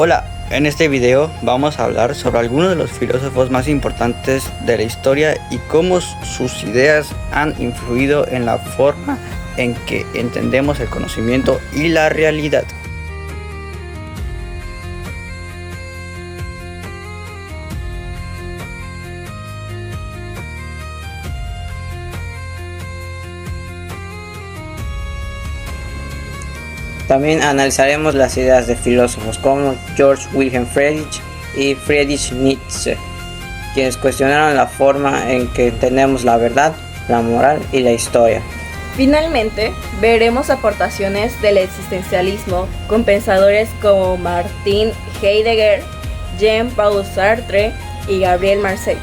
Hola, en este video vamos a hablar sobre algunos de los filósofos más importantes de la historia y cómo sus ideas han influido en la forma en que entendemos el conocimiento y la realidad. También analizaremos las ideas de filósofos como Georg Wilhelm Friedrich y Friedrich Nietzsche, quienes cuestionaron la forma en que entendemos la verdad, la moral y la historia. Finalmente, veremos aportaciones del existencialismo con pensadores como Martin Heidegger, Jean-Paul Sartre y Gabriel Marcel,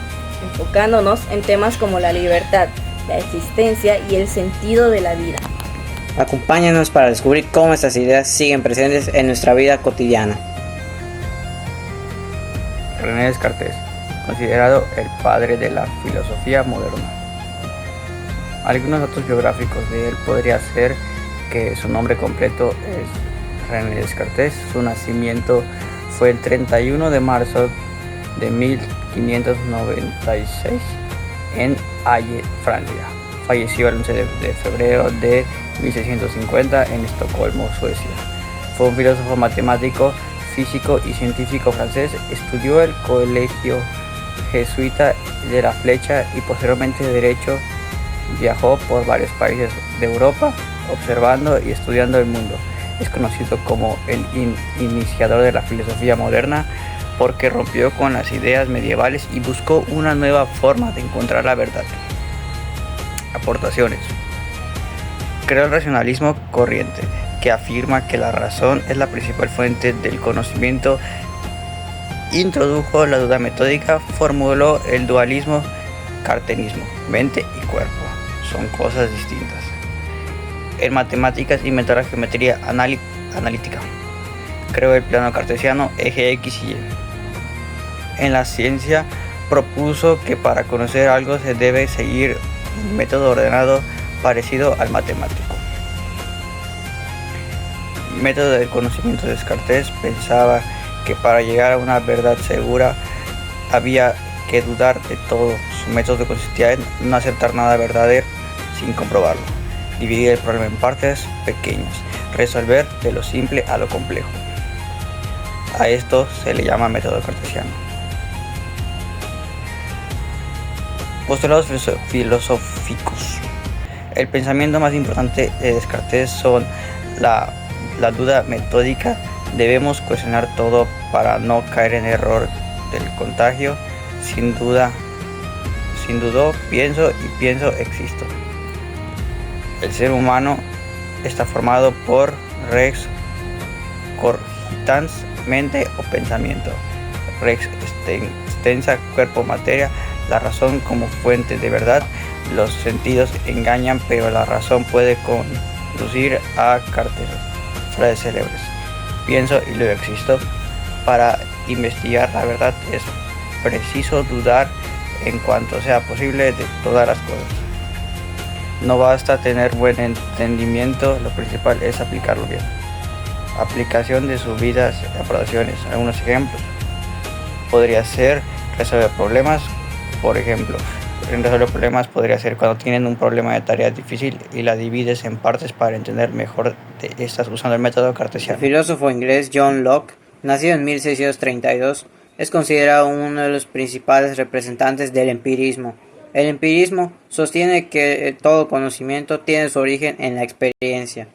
enfocándonos en temas como la libertad, la existencia y el sentido de la vida. Acompáñanos para descubrir cómo estas ideas siguen presentes en nuestra vida cotidiana. René Descartes, considerado el padre de la filosofía moderna. Algunos datos biográficos de él podría ser que su nombre completo es René Descartes. Su nacimiento fue el 31 de marzo de 1596 en Halle, Francia. Falleció el 11 de febrero de 1650 en Estocolmo, Suecia. Fue un filósofo, matemático, físico y científico francés. Estudió el colegio jesuita de la Flecha y posteriormente Derecho. Viajó por varios países de Europa, observando y estudiando el mundo. Es conocido como el iniciador de la filosofía moderna porque rompió con las ideas medievales y buscó una nueva forma de encontrar la verdad. Aportaciones. Creó el racionalismo corriente, que afirma que la razón es la principal fuente del conocimiento. Introdujo la duda metódica, formuló el dualismo cartesianismo, mente y cuerpo son cosas distintas. En matemáticas inventó la geometría analítica. Creó el plano cartesiano, eje X y Y. En la ciencia propuso que para conocer algo se debe seguir un método ordenado parecido al matemático. Método del conocimiento de Descartes pensaba que para llegar a una verdad segura había que dudar de todo. Su método consistía en no aceptar nada verdadero sin comprobarlo, dividir el problema en partes pequeñas, resolver de lo simple a lo complejo. A esto se le llama método cartesiano. Postulados filosóficos. El pensamiento más importante de Descartes son la duda metódica. Debemos cuestionar todo para no caer en error del contagio. Sin dudo, pienso y pienso, existo. El ser humano está formado por res cogitans, mente o pensamiento. Res extensa, cuerpo, materia. La razón como fuente de verdad. Los sentidos engañan, pero la razón puede conducir a frases célebres. Pienso y luego existo. Para investigar la verdad es preciso dudar en cuanto sea posible de todas las cosas. No basta tener buen entendimiento, lo principal es aplicarlo bien. Aplicación de subidas y aprobaciones. Algunos ejemplos. Podría ser resolver problemas. Por ejemplo, en resolver problemas podría ser cuando tienen un problema de tarea difícil y la divides en partes para entender mejor de estas usando el método cartesiano. El filósofo inglés John Locke, nacido en 1632, es considerado uno de los principales representantes del empirismo. El empirismo sostiene que todo conocimiento tiene su origen en la experiencia.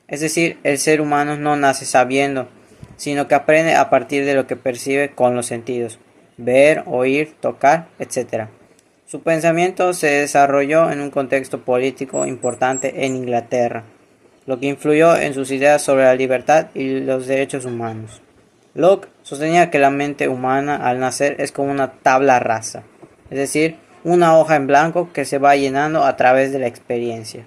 Es decir, el ser humano no nace sabiendo, sino que aprende a partir de lo que percibe con los sentidos: ver, oír, tocar, etc. Su pensamiento se desarrolló en un contexto político importante en Inglaterra, lo que influyó en sus ideas sobre la libertad y los derechos humanos. Locke sostenía que la mente humana al nacer es como una tabla rasa, es decir, una hoja en blanco que se va llenando a través de la experiencia.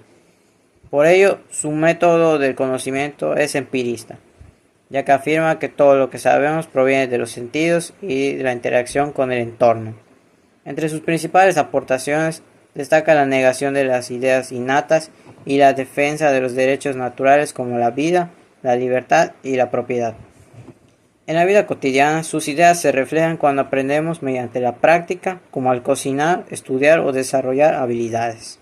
Por ello, su método del conocimiento es empirista, ya que afirma que todo lo que sabemos proviene de los sentidos y de la interacción con el entorno. Entre sus principales aportaciones destaca la negación de las ideas innatas y la defensa de los derechos naturales como la vida, la libertad y la propiedad. En la vida cotidiana, sus ideas se reflejan cuando aprendemos mediante la práctica, como al cocinar, estudiar o desarrollar habilidades,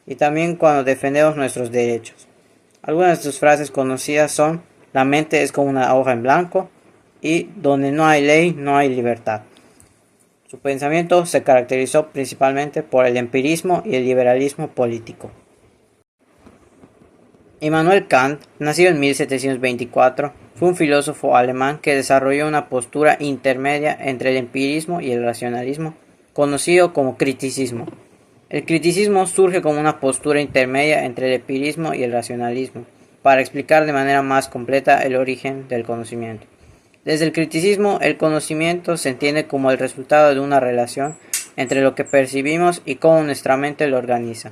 y también cuando defendemos nuestros derechos. Algunas de sus frases conocidas son: la mente es como una hoja en blanco y donde no hay ley, no hay libertad. Su pensamiento se caracterizó principalmente por el empirismo y el liberalismo político. Immanuel Kant, nacido en 1724, fue un filósofo alemán que desarrolló una postura intermedia entre el empirismo y el racionalismo, conocido como criticismo. El criticismo surge como una postura intermedia entre el empirismo y el racionalismo, para explicar de manera más completa el origen del conocimiento. Desde el criticismo, el conocimiento se entiende como el resultado de una relación entre lo que percibimos y cómo nuestra mente lo organiza.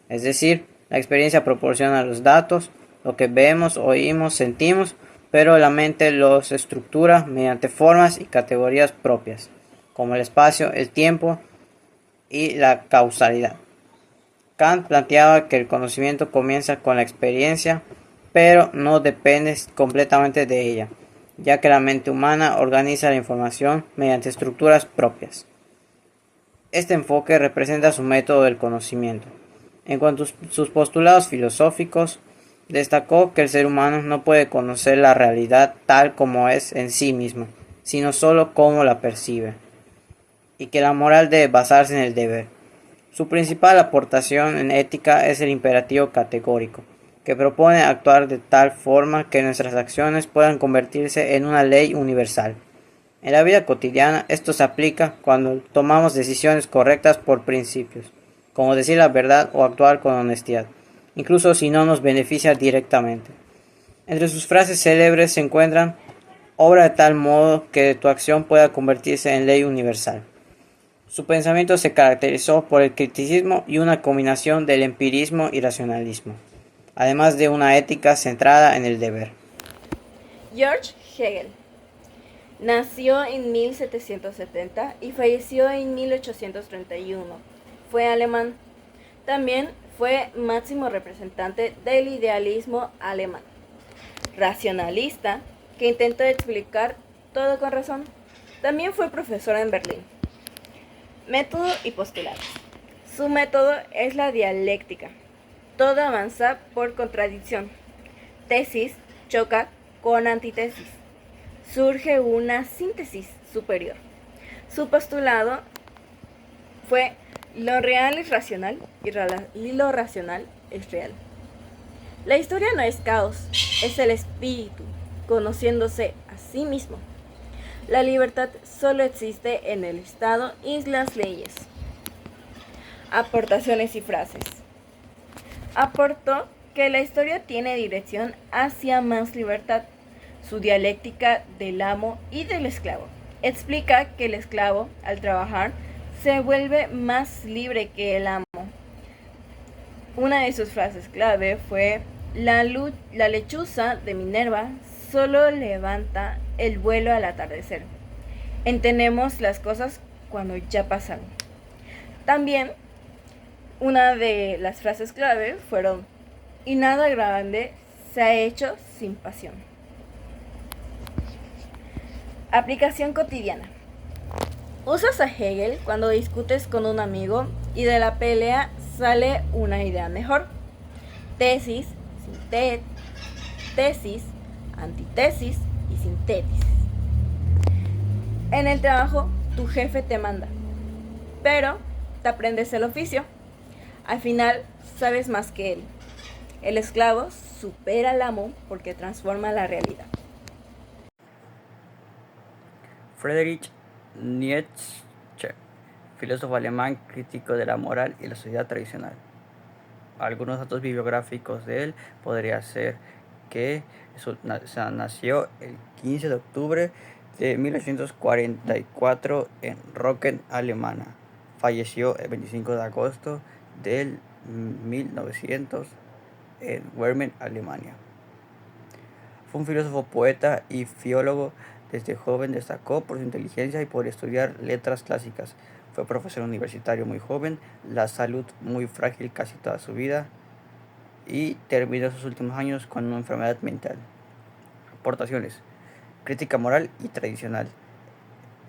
Es decir, la experiencia proporciona los datos, lo que vemos, oímos, sentimos, pero la mente los estructura mediante formas y categorías propias, como el espacio, el tiempo y la causalidad. Kant planteaba que el conocimiento comienza con la experiencia, pero no depende completamente de ella, ya que la mente humana organiza la información mediante estructuras propias. Este enfoque representa su método del conocimiento. En cuanto a sus postulados filosóficos, destacó que el ser humano no puede conocer la realidad tal como es en sí mismo, sino solo cómo la percibe, y que la moral debe basarse en el deber. Su principal aportación en ética es el imperativo categórico, que propone actuar de tal forma que nuestras acciones puedan convertirse en una ley universal. En la vida cotidiana, esto se aplica cuando tomamos decisiones correctas por principios, como decir la verdad o actuar con honestidad, incluso si no nos beneficia directamente. Entre sus frases célebres se encuentran: obra de tal modo que tu acción pueda convertirse en ley universal. Su pensamiento se caracterizó por el criticismo y una combinación del empirismo y racionalismo, además de una ética centrada en el deber. George Hegel nació en 1770 y falleció en 1831. Fue alemán. También fue máximo representante del idealismo alemán, racionalista, que intentó explicar todo con razón. También fue profesor en Berlín. Método y postulados. Su método es la dialéctica. Todo avanza por contradicción. Tesis choca con antítesis. Surge una síntesis superior. Su postulado fue: lo real es racional y lo racional es real. La historia no es caos, es el espíritu conociéndose a sí mismo. La libertad solo existe en el Estado y las leyes. Aportaciones y frases. Aportó que la historia tiene dirección hacia más libertad. Su dialéctica del amo y del esclavo. Explica que el esclavo, al trabajar, se vuelve más libre que el amo. Una de sus frases clave fue: la lechuza de Minerva solo levanta el vuelo al atardecer. Entendemos las cosas cuando ya pasaron. También una de las frases clave fueron: y nada grande se ha hecho sin pasión. Aplicación cotidiana. Usas a Hegel cuando discutes con un amigo y de la pelea sale una idea mejor. Tesis, tesis, antítesis y sintesis. En el trabajo, tu jefe te manda, pero te aprendes el oficio. Al final, sabes más que él. El esclavo supera al amo porque transforma la realidad. Friedrich Nietzsche, filósofo alemán, crítico de la moral y la sociedad tradicional. Algunos datos bibliográficos de él podría ser que nació el 15 de octubre de 1844 en Rocken, Alemania. Falleció el 25 de agosto del 1900 en Bremen, Alemania. Fue un filósofo, poeta y filólogo. Desde joven destacó por su inteligencia y por estudiar letras clásicas. Fue profesor universitario muy joven, la salud muy frágil casi toda su vida y terminó sus últimos años con una enfermedad mental. Aportaciones. Crítica moral y tradicional.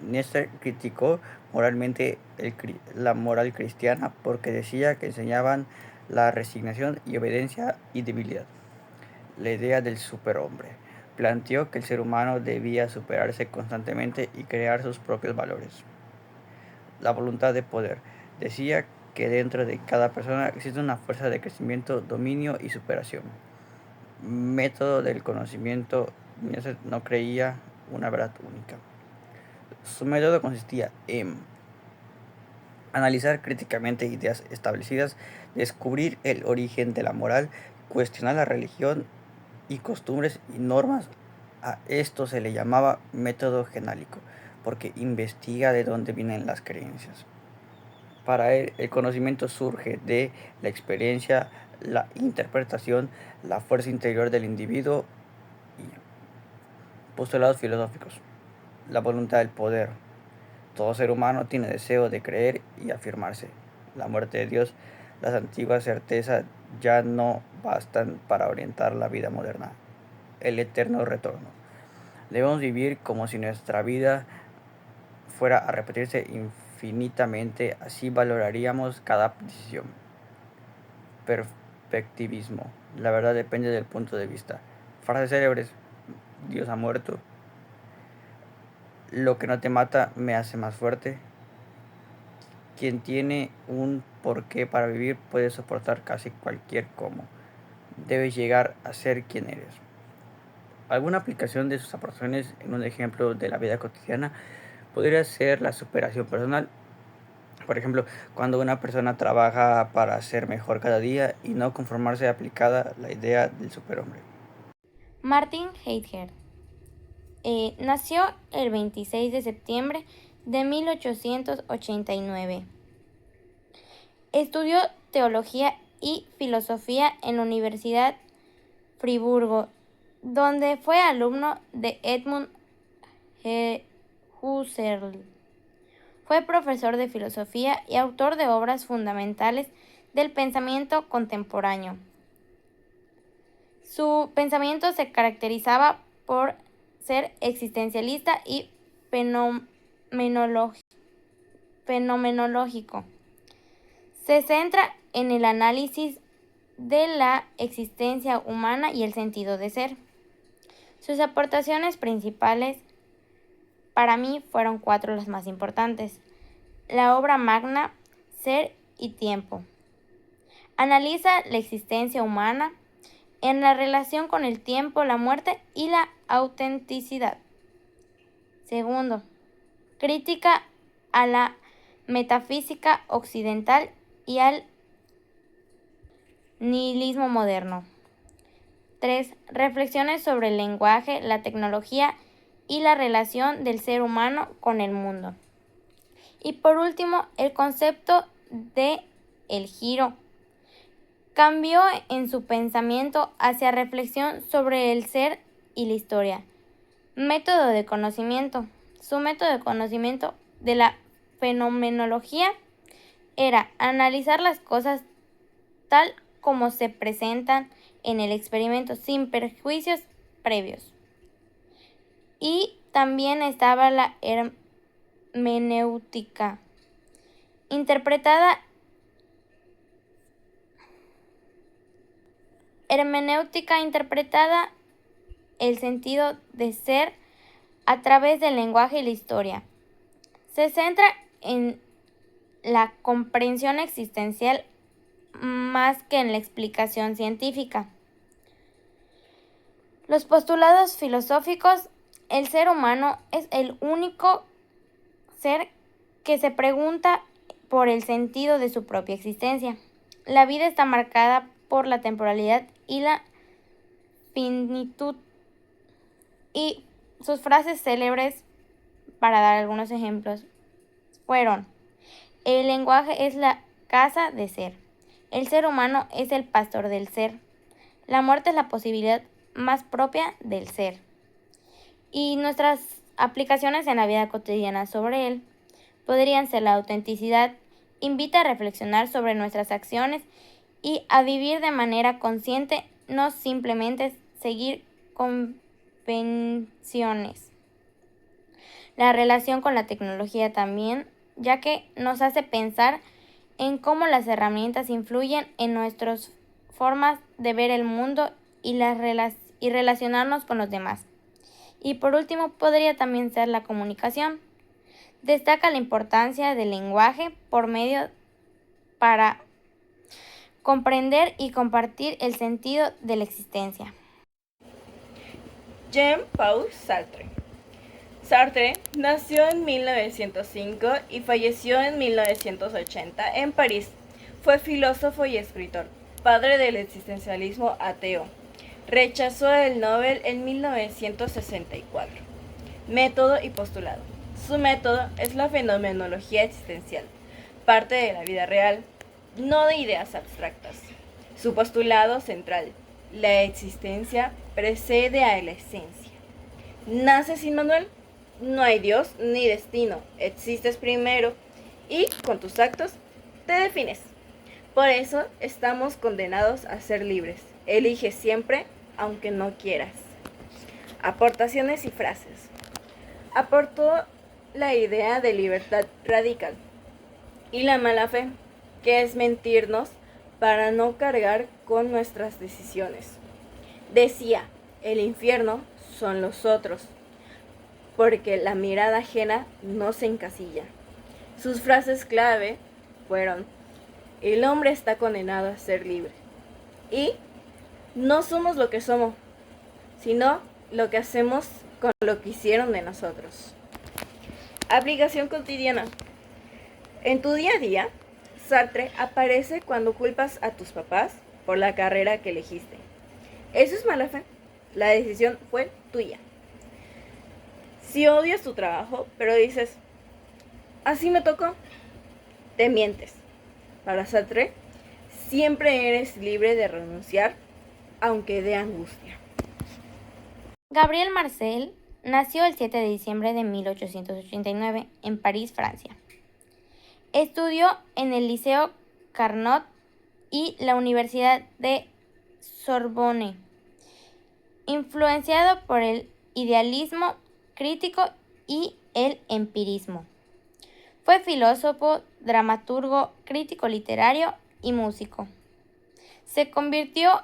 Nietzsche criticó moralmente la moral cristiana porque decía que enseñaban la resignación y obediencia y debilidad. La idea del superhombre. Planteó que el ser humano debía superarse constantemente y crear sus propios valores. La voluntad de poder. Decía que dentro de cada persona existe una fuerza de crecimiento, dominio y superación. Método del conocimiento. Nietzsche no creía una verdad única. Su método consistía en analizar críticamente ideas establecidas, descubrir el origen de la moral, cuestionar la religión y costumbres y normas. A esto se le llamaba método genálico, porque investiga de dónde vienen las creencias. Para él, el conocimiento surge de la experiencia, la interpretación, la fuerza interior del individuo y postulados filosóficos. La voluntad del poder. Todo ser humano tiene deseo de creer y afirmarse. La muerte de Dios, las antiguas certezas ya no bastan para orientar la vida moderna. El eterno retorno. Debemos vivir como si nuestra vida fuera a repetirse infinitamente, así valoraríamos cada decisión. Perspectivismo. La verdad depende del punto de vista. Frases célebres. Dios ha muerto. Lo que no te mata me hace más fuerte. Quien tiene un porqué para vivir puede soportar casi cualquier cómo. Debes llegar a ser quien eres. Alguna aplicación de sus aportaciones en un ejemplo de la vida cotidiana podría ser la superación personal. Por ejemplo, cuando una persona trabaja para ser mejor cada día y no conformarse aplicada la idea del superhombre. Martin Heidegger nació el 26 de septiembre de 1889. Estudió teología y filosofía en la Universidad Friburgo, donde fue alumno de Edmund Husserl. Fue profesor de filosofía y autor de obras fundamentales del pensamiento contemporáneo. Su pensamiento se caracterizaba por ser existencialista y fenomenológico. Se centra en el análisis de la existencia humana y el sentido de ser. Sus aportaciones principales para mí fueron 4 las más importantes. La obra magna, Ser y Tiempo. Analiza la existencia humana en la relación con el tiempo, la muerte y la autenticidad. Segundo, crítica a la metafísica occidental y al nihilismo moderno. 3. Reflexiones sobre el lenguaje, la tecnología y la relación del ser humano con el mundo. Y por último, el concepto de el giro. Cambió en su pensamiento hacia reflexión sobre el ser y la historia. Método de conocimiento. Su método de conocimiento de la fenomenología era analizar las cosas tal como se presentan en el experimento sin perjuicios previos. Y también estaba la hermenéutica, interpretada el sentido de ser a través del lenguaje y la historia. Se centra en la comprensión existencial más que en la explicación científica. Los postulados filosóficos. El ser humano es el único ser que se pregunta por el sentido de su propia existencia. La vida está marcada por la temporalidad y la finitud. Y sus frases célebres, para dar algunos ejemplos, fueron: el lenguaje es la casa de ser. El ser humano es el pastor del ser. La muerte es la posibilidad más propia del ser. Y nuestras aplicaciones en la vida cotidiana sobre él podrían ser la autenticidad, invita a reflexionar sobre nuestras acciones y a vivir de manera consciente, no simplemente seguir convenciones. la relación con la tecnología también, ya que nos hace pensar en cómo las herramientas influyen en nuestras formas de ver el mundo y relacionarnos con los demás. Y por último, podría también ser la comunicación. Destaca la importancia del lenguaje por medio para comprender y compartir el sentido de la existencia. Jean-Paul Sartre. Sartre nació en 1905 y falleció en 1980 en París. Fue filósofo y escritor, padre del existencialismo ateo. Rechazó el Nobel en 1964. Método y postulado. Su método es la fenomenología existencial, parte de la vida real, no de ideas abstractas. Su postulado central, la existencia precede a la esencia. Nace sin manual, no hay Dios ni destino, existes primero y con tus actos te defines. Por eso estamos condenados a ser libres. Elige siempre, aunque no quieras. Aportaciones y frases. Aportó la idea de libertad radical y la mala fe, que es mentirnos para no cargar con nuestras decisiones. Decía, el infierno son los otros, porque la mirada ajena no se encasilla. Sus frases clave fueron, el hombre está condenado a ser libre y no somos lo que somos, sino lo que hacemos con lo que hicieron de nosotros. Aplicación cotidiana. En tu día a día, Sartre aparece cuando culpas a tus papás por la carrera que elegiste. Eso es mala fe. La decisión fue tuya. Si odias tu trabajo, pero dices, así me tocó, te mientes. Para Sartre, siempre eres libre de renunciar, aunque dé angustia. Gabriel Marcel nació el 7 de diciembre de 1889 en París, Francia. Estudió en el Liceo Carnot y la Universidad de Sorbonne. Influenciado por el idealismo crítico y el empirismo. Fue filósofo, dramaturgo, crítico literario y músico. Se convirtió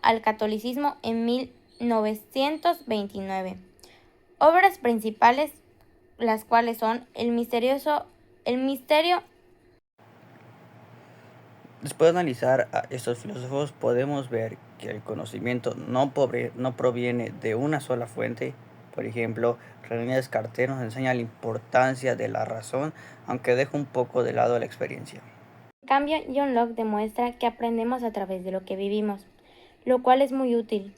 al catolicismo en 1929. Obras principales, las cuales son El misterio. Después de analizar a estos filósofos, podemos ver que el conocimiento no proviene de una sola fuente. Por ejemplo, René Descartes nos enseña la importancia de la razón, aunque deja un poco de lado la experiencia. En cambio, John Locke demuestra que aprendemos a través de lo que vivimos, lo cual es muy útil,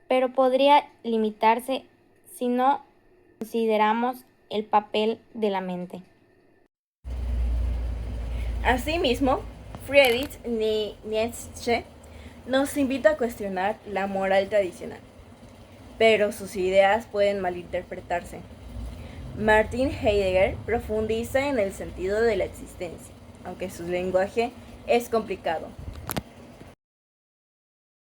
pero podría limitarse si no consideramos el papel de la mente. Asimismo, Friedrich Nietzsche nos invita a cuestionar la moral tradicional, pero sus ideas pueden malinterpretarse. Martin Heidegger profundiza en el sentido de la existencia, aunque su lenguaje es complicado.